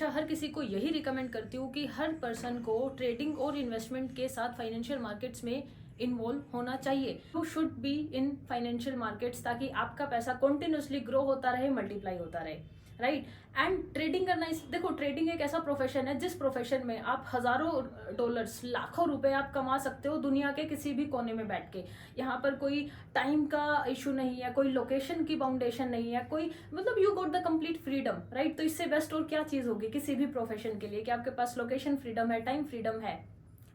हमेशा हर किसी को यही रिकमेंड करती हूँ कि हर पर्सन को ट्रेडिंग और इन्वेस्टमेंट के साथ फाइनेंशियल मार्केट्स में इन्वॉल्व होना चाहिए। You should be in financial markets ताकि आपका पैसा कंटिन्यूसली ग्रो होता रहे, मल्टीप्लाई होता रहे, राइट। एंड ट्रेडिंग करना देखो, ट्रेडिंग एक ऐसा प्रोफेशन है जिस प्रोफेशन में आप हजारों डॉलर्स, लाखों रुपए आप कमा सकते हो दुनिया के किसी भी कोने में बैठ के। यहाँ पर कोई टाइम का इशू नहीं है, कोई लोकेशन की बाउंडेशन नहीं है, कोई मतलब you got the complete freedom, right. तो इससे बेस्ट और क्या चीज होगी किसी भी प्रोफेशन के लिए कि आपके पास लोकेशन फ्रीडम है, टाइम फ्रीडम है,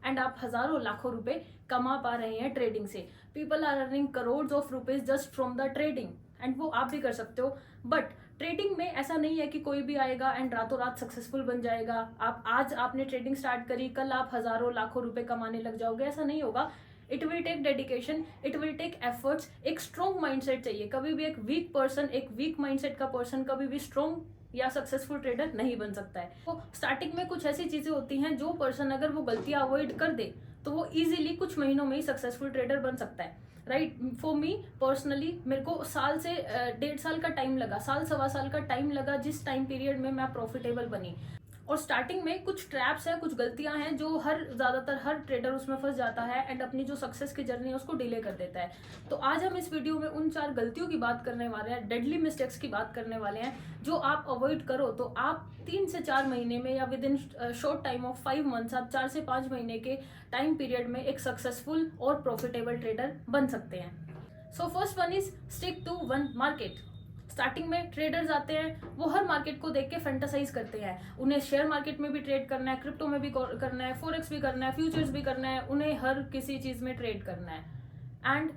एंड आप हजारों लाखों रुपए कमा पा रहे हैं ट्रेडिंग से। People are earning crore of rupees just from the trading, and वो आप भी कर सकते हो। बट ट्रेडिंग में ऐसा नहीं है कि कोई भी आएगा एंड रातों रात सक्सेसफुल बन जाएगा। आप आज आपने ट्रेडिंग स्टार्ट करी, कल आप हजारों लाखों रुपए कमाने लग जाओगे, ऐसा नहीं होगा। It will take dedication, it will take efforts, एक स्ट्रॉन्ग माइंडसेट चाहिए। कभी भी एक वीक पर्सन, एक वीक माइंडसेट का पर्सन कभी भी स्ट्रॉन्ग या सक्सेसफुल ट्रेडर नहीं बन सकता है। तो स्टार्टिंग में कुछ ऐसी चीजें होती हैं जो पर्सन अगर वो गलतियां अवॉइड कर दे तो वो इजीली कुछ महीनों में ही सक्सेसफुल ट्रेडर बन सकता है, राइट। फॉर मी पर्सनली मेरे को साल से 1.5 साल का टाइम लगा, साल सवा साल का टाइम लगा, जिस टाइम पीरियड में मैं प्रॉफिटेबल बनी। और स्टार्टिंग में कुछ ट्रैप्स हैं, कुछ गलतियां हैं जो ज्यादातर हर ट्रेडर उसमें फंस जाता है एंड अपनी जो सक्सेस की जर्नी है उसको डिले कर देता है। तो आज हम इस वीडियो में उन 4 गलतियों की बात करने वाले हैं, डेडली मिस्टेक्स की बात करने वाले हैं, जो आप अवॉइड करो तो आप 3 से 4 महीने में या with in short time of 5 months, आप 4 से 5 महीने के टाइम पीरियड में एक सक्सेसफुल और प्रॉफिटेबल ट्रेडर बन सकते हैं। So first one is stick to one market. Starting में ट्रेडर्स आते हैं, वो हर मार्केट को देख के फैंटासाइज करते हैं। उन्हें शेयर मार्केट में भी ट्रेड करना है, क्रिप्टो में भी करना है, फॉरेक्स भी करना है, फ्यूचर्स भी करना है, उन्हें हर किसी चीज में ट्रेड करना है। And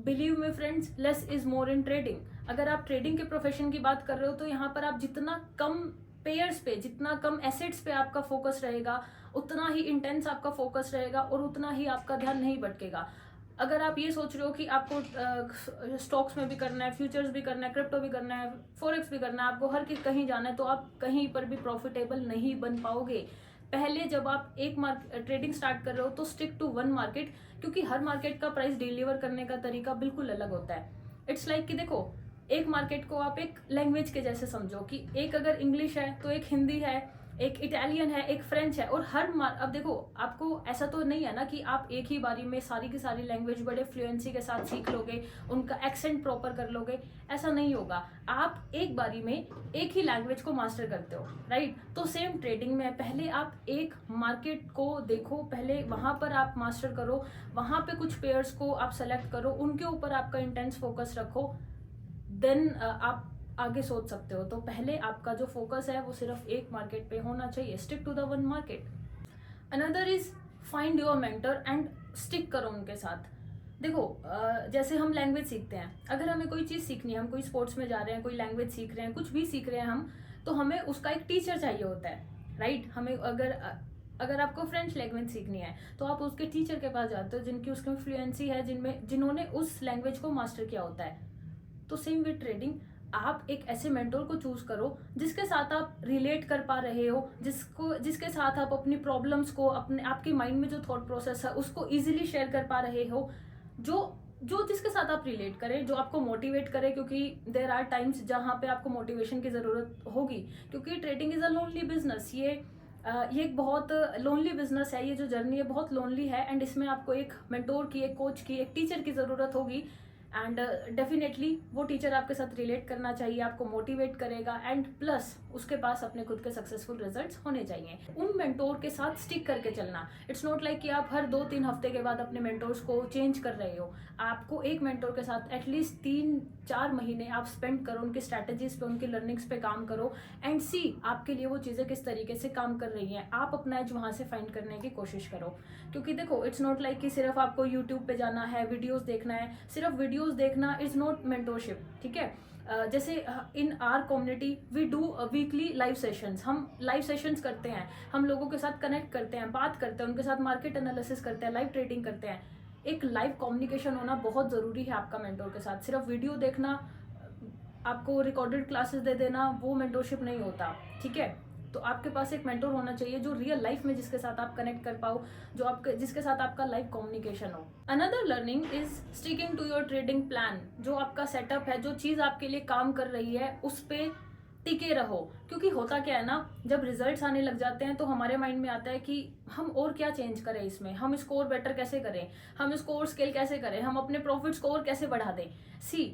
believe me friends, less is more in trading. अगर आप ट्रेडिंग के प्रोफेशन की बात कर रहे हो तो यहाँ पर आप जितना कम पेयर्स पे, जितना कम एसेट्स पे आपका फोकस रहेगा, उतना ही इंटेंस आपका फोकस रहेगा और उतना ही आपका ध्यान नहीं भटकेगा। अगर आप ये सोच रहे हो कि आपको स्टॉक्स में भी करना है, फ्यूचर्स भी करना है, क्रिप्टो भी करना है, फॉरेक्स भी करना है, आपको हर कहीं जाना है, तो आप कहीं पर भी प्रॉफिटेबल नहीं बन पाओगे। पहले जब आप एक ट्रेडिंग स्टार्ट कर रहे हो तो स्टिक टू वन मार्केट, क्योंकि हर मार्केट का प्राइस डिलीवर करने का तरीका बिल्कुल अलग होता है। इट्स लाइक कि देखो, एक मार्केट को आप एक लैंग्वेज के जैसे समझो कि एक अगर इंग्लिश है तो एक हिंदी है, एक इटालियन है, एक फ्रेंच है, और अब देखो, आपको ऐसा तो नहीं है ना कि आप एक ही बारी में सारी की सारी लैंग्वेज बड़े फ्लुएंसी के साथ सीख लोगे, उनका एक्सेंट प्रॉपर कर लोगे, ऐसा नहीं होगा। आप एक बारी में एक ही लैंग्वेज को मास्टर करते हो, राइट। तो सेम ट्रेडिंग में पहले आप एक मार्केट को देखो, पहले वहां पर आप मास्टर करो, वहां पे कुछ पेयर्स को आप सेलेक्ट करो, उनके ऊपर आपका इंटेंस फोकस रखो, देन आप आगे सोच सकते हो। तो पहले आपका जो फोकस है वो सिर्फ एक मार्केट पे होना चाहिए। Stick to the one market. Another is find your mentor and stick करो उनके साथ। देखो, जैसे हम लैंग्वेज सीखते हैं, अगर हमें कोई चीज सीखनी है, हम कोई स्पोर्ट्स में जा रहे हैं, कोई लैंग्वेज सीख रहे हैं, कुछ भी सीख रहे हैं हम, तो हमें उसका एक टीचर चाहिए होता है, राइट। हमें अगर आपको फ्रेंच लैंग्वेज सीखनी है तो आप उसके टीचर के पास जाते हो जिनकी उसमें फ्लुएंसी है, जिन्होंने उस लैंग्वेज को मास्टर किया होता है। तो सेम विद ट्रेडिंग, आप एक ऐसे मेंटोर को चूज करो जिसके साथ आप रिलेट कर पा रहे हो, जिसके साथ आप अपनी प्रॉब्लम्स को, आपके माइंड में जो थॉट प्रोसेस है उसको इजीली शेयर कर पा रहे हो, जो जिसके साथ आप रिलेट करें, जो आपको मोटिवेट करे, क्योंकि देयर आर टाइम्स जहां पे आपको मोटिवेशन की जरूरत होगी, क्योंकि trading is a lonely business. ये एक बहुत लोनली बिजनेस है, ये जो जर्नी है बहुत लोनली है, एंड इसमें आपको एक मेंटोर की, एक कोच की, एक टीचर की जरूरत होगी। एंड डेफिनेटली वो टीचर आपके साथ रिलेट करना चाहिए, आपको मोटिवेट करेगा, एंड प्लस उसके पास अपने खुद के सक्सेसफुल रिजल्ट्स होने चाहिए। उन मेंटोर के साथ स्टिक करके चलना। इट्स नॉट लाइक कि आप हर 2-3 हफ्ते के बाद अपने मेंटोर्स को चेंज कर रहे हो। आपको एक मेंटोर के साथ एटलीस्ट 3-4 महीने आप स्पेंड करो, उनकी स्ट्रैटेजीज पे, उनकी लर्निंग्स पे काम करो, एंड सी आपके लिए वो चीजें किस तरीके से काम कर रही हैं। आप अपना एज वहां से फाइंड करने की कोशिश करो, क्योंकि देखो, इट्स नॉट लाइक कि सिर्फ आपको यूट्यूब पे जाना है, वीडियोज देखना है। सिर्फ वीडियोज देखना इज नॉट मेंटोरशिप, ठीक है। जैसे in our community we do weekly live sessions, हम लाइव सेशंस करते हैं, हम लोगों के साथ कनेक्ट करते हैं, बात करते हैं, उनके साथ मार्केट एनालिसिस करते हैं, लाइव ट्रेडिंग करते हैं। एक लाइव कम्युनिकेशन होना बहुत जरूरी है आपका मेंटोर के साथ। सिर्फ वीडियो देखना, आपको रिकॉर्डेड क्लासेस दे देना, वो मेंटोरशिप नहीं होता, ठीक है। तो आपके पास एक मेंटोर होना चाहिए जो रियल लाइफ में जिसके साथ आप कनेक्ट कर पाओ, जिसके साथ आपका लाइव कम्युनिकेशन हो। Another learning is sticking to your trading plan. जो आपका सेटअप है, जो चीज आपके लिए काम कर रही है, उस पे टिके रहो। क्योंकि होता क्या है ना, जब रिजल्ट्स आने लग जाते हैं तो हमारे माइंड में आता है कि हम और क्या चेंज करें इसमें, हम इसको और बेटर कैसे करें, हम इसको और स्केल कैसे करें, हम अपने प्रॉफिट्स को और कैसे बढ़ा दें। सी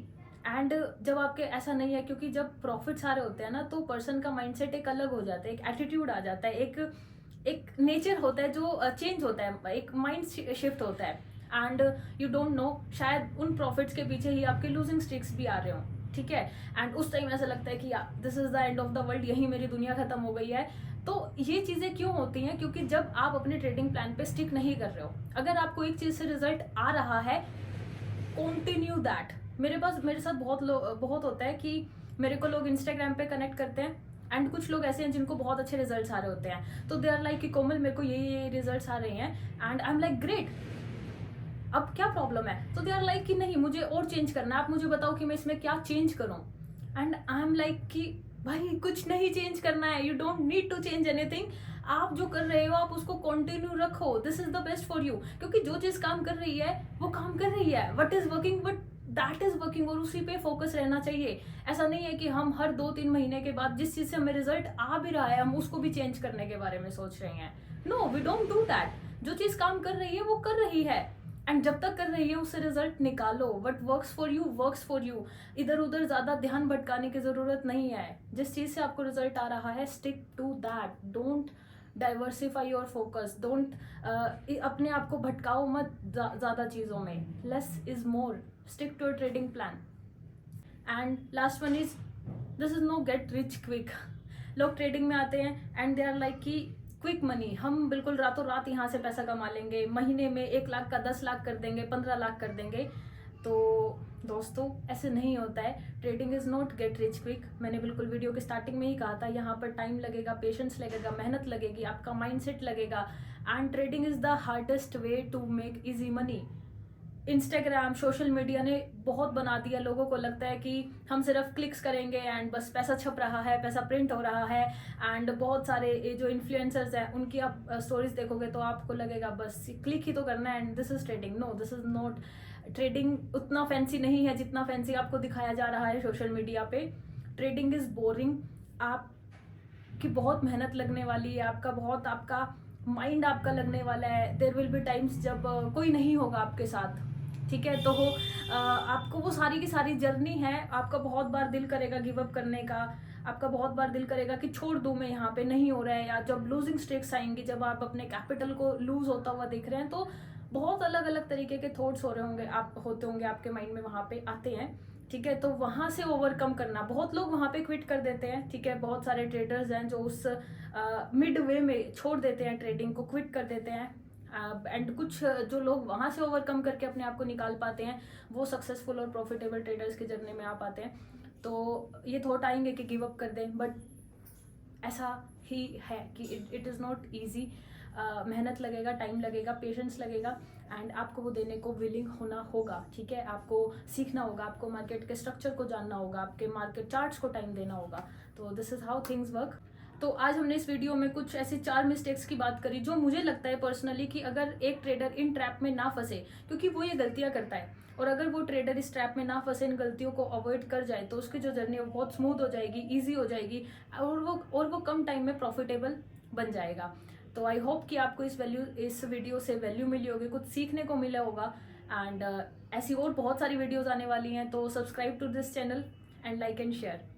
एंड जब आपके ऐसा नहीं है, क्योंकि जब प्रॉफिट्स आ रहे होते हैं ना तो पर्सन का माइंडसेट एक अलग हो जाता है, एक एटीट्यूड आ जाता है, एक नेचर होता है जो चेंज होता है, एक माइंड शिफ्ट होता है। एंड यू डोंट नो, शायद उन प्रॉफिट्स के पीछे ही आपके लूजिंग स्ट्रिक्स भी आ रहे हो, ठीक है। एंड उस टाइम ऐसा लगता है कि this is the end of the world, यही मेरी दुनिया खत्म हो गई है। तो ये चीजें क्यों होती हैं? क्योंकि जब आप अपने ट्रेडिंग प्लान पे स्टिक नहीं कर रहे हो, अगर आपको एक चीज से रिजल्ट आ रहा है, कंटिन्यू दैट। मेरे साथ बहुत होता है कि मेरे को लोग इंस्टाग्राम पे कनेक्ट करते हैं एंड कुछ लोग ऐसे हैं जिनको बहुत अच्छे रिजल्ट्स आ रहे होते हैं, तो दे आर लाइक कि कोमल मेरे को ये रिजल्ट्स आ रहे हैं, and I am like great, अब क्या प्रॉब्लम है? तो दे आर लाइक कि नहीं मुझे और चेंज करना है, आप मुझे बताओ कि मैं इसमें क्या चेंज करूं। एंड आई एम लाइक कि भाई कुछ नहीं चेंज करना है, you don't need to change anything. आप जो कर रहे हो आप उसको कंटिन्यू रखो, this is the best for you. क्योंकि जो चीज काम कर रही है वो काम कर रही है, what is working but that is working, और उसी पे फोकस रहना चाहिए। ऐसा नहीं है कि हम हर 2-3 महीने के बाद जिस चीज से हमें रिजल्ट आ भी रहा है हम उसको भी चेंज करने के बारे में सोच रहे हैं। No, we don't do that. जो चीज काम कर रही है वो कर रही है, एंड जब तक कर रही है उससे रिजल्ट निकालो। What works for you works for you. इधर उधर ज्यादा ध्यान भटकाने की जरूरत नहीं है। जिस चीज से आपको रिजल्ट आ रहा है stick to that, don't diversify your focus, don't अपने आप को भटकाओ मत ज्यादा चीजों में। Less is more, stick to your trading plan. And last one is, this is no get rich quick. लोग ट्रेडिंग में आते हैं एंड दे आर लाइक कि क्विक मनी, हम बिल्कुल रातों रात यहाँ से पैसा कमा लेंगे, महीने में 1 लाख का 10 लाख कर देंगे, 15 लाख कर देंगे। तो दोस्तों ऐसे नहीं होता है। Trading is not gate rich quick. मैंने बिल्कुल वीडियो के स्टार्टिंग में ही कहा था, यहाँ पर टाइम लगेगा, पेशेंस लगेगा, मेहनत लगेगी, आपका माइंडसेट लगेगा। And trading is the hardest way to make easy money. Instagram, social media ने बहुत बना दिया, लोगों को लगता है कि हम सिर्फ क्लिक्स करेंगे एंड बस पैसा छप रहा है, पैसा प्रिंट हो रहा है। एंड बहुत सारे ये जो इन्फ्लुएंसर्स हैं उनकी आप स्टोरीज देखोगे तो आपको लगेगा बस क्लिक ही तो करना है and this is trading. No, this is not trading. उतना फैंसी नहीं है जितना फैंसी आपको दिखाया जा रहा है सोशल मीडिया पे। Trading is boring. आपकी बहुत मेहनत लगने वाली है, आपका माइंड आपका लगने वाला है। देयर विल बी टाइम्स जब कोई नहीं होगा आपके साथ, ठीक है। तो आपको वो सारी की सारी जर्नी है, आपका बहुत बार दिल करेगा गिव अप करने का, आपका बहुत बार दिल करेगा कि छोड़ दूं मैं, यहाँ पे नहीं हो रहा है। या जब लूजिंग स्ट्रिक्स आएंगी, जब आप अपने कैपिटल को लूज होता हुआ देख रहे हैं, तो बहुत अलग अलग तरीके के थॉट्स होते होंगे आपके माइंड में, वहां पे आते हैं, ठीक है। तो वहां से ओवरकम करना, बहुत लोग वहां पे क्विट कर देते हैं, ठीक है। बहुत सारे ट्रेडर्स हैं जो उस मिड वे में छोड़ देते हैं, ट्रेडिंग को क्विट कर देते हैं। एंड कुछ जो लोग वहां से ओवरकम करके अपने आप को निकाल पाते हैं, वो सक्सेसफुल और प्रॉफिटेबल ट्रेडर्स की जर्नी में आ पाते हैं। तो ये थॉट आएंगे कि गिव अप कर दें, बट ऐसा ही है कि इट इज़ नॉट ईजी। मेहनत लगेगा, टाइम लगेगा, पेशेंस लगेगा, एंड आपको वो देने को विलिंग होना होगा, ठीक है। आपको सीखना होगा, आपको मार्केट के स्ट्रक्चर को जानना होगा, आपके मार्केट चार्ट्स को टाइम देना होगा। तो this is how things work. तो आज हमने इस वीडियो में कुछ ऐसे 4 मिस्टेक्स की बात करी जो मुझे लगता है पर्सनली कि अगर एक ट्रेडर इन ट्रैप में ना फंसे, क्योंकि वो ये गलतियां करता है, और अगर वो ट्रेडर इस ट्रैप में ना फंसे, इन गलतियों को अवॉइड कर जाए, तो उसकी जो जर्नी है वो बहुत स्मूथ हो जाएगी, ईजी हो जाएगी, और वो कम टाइम में प्रॉफिटेबल बन जाएगा। तो आई होप कि आपको इस वीडियो से वैल्यू मिली होगी, कुछ सीखने को मिला होगा। एंड ऐसी और बहुत सारी वीडियोज आने वाली हैं, तो subscribe to this channel and like and share.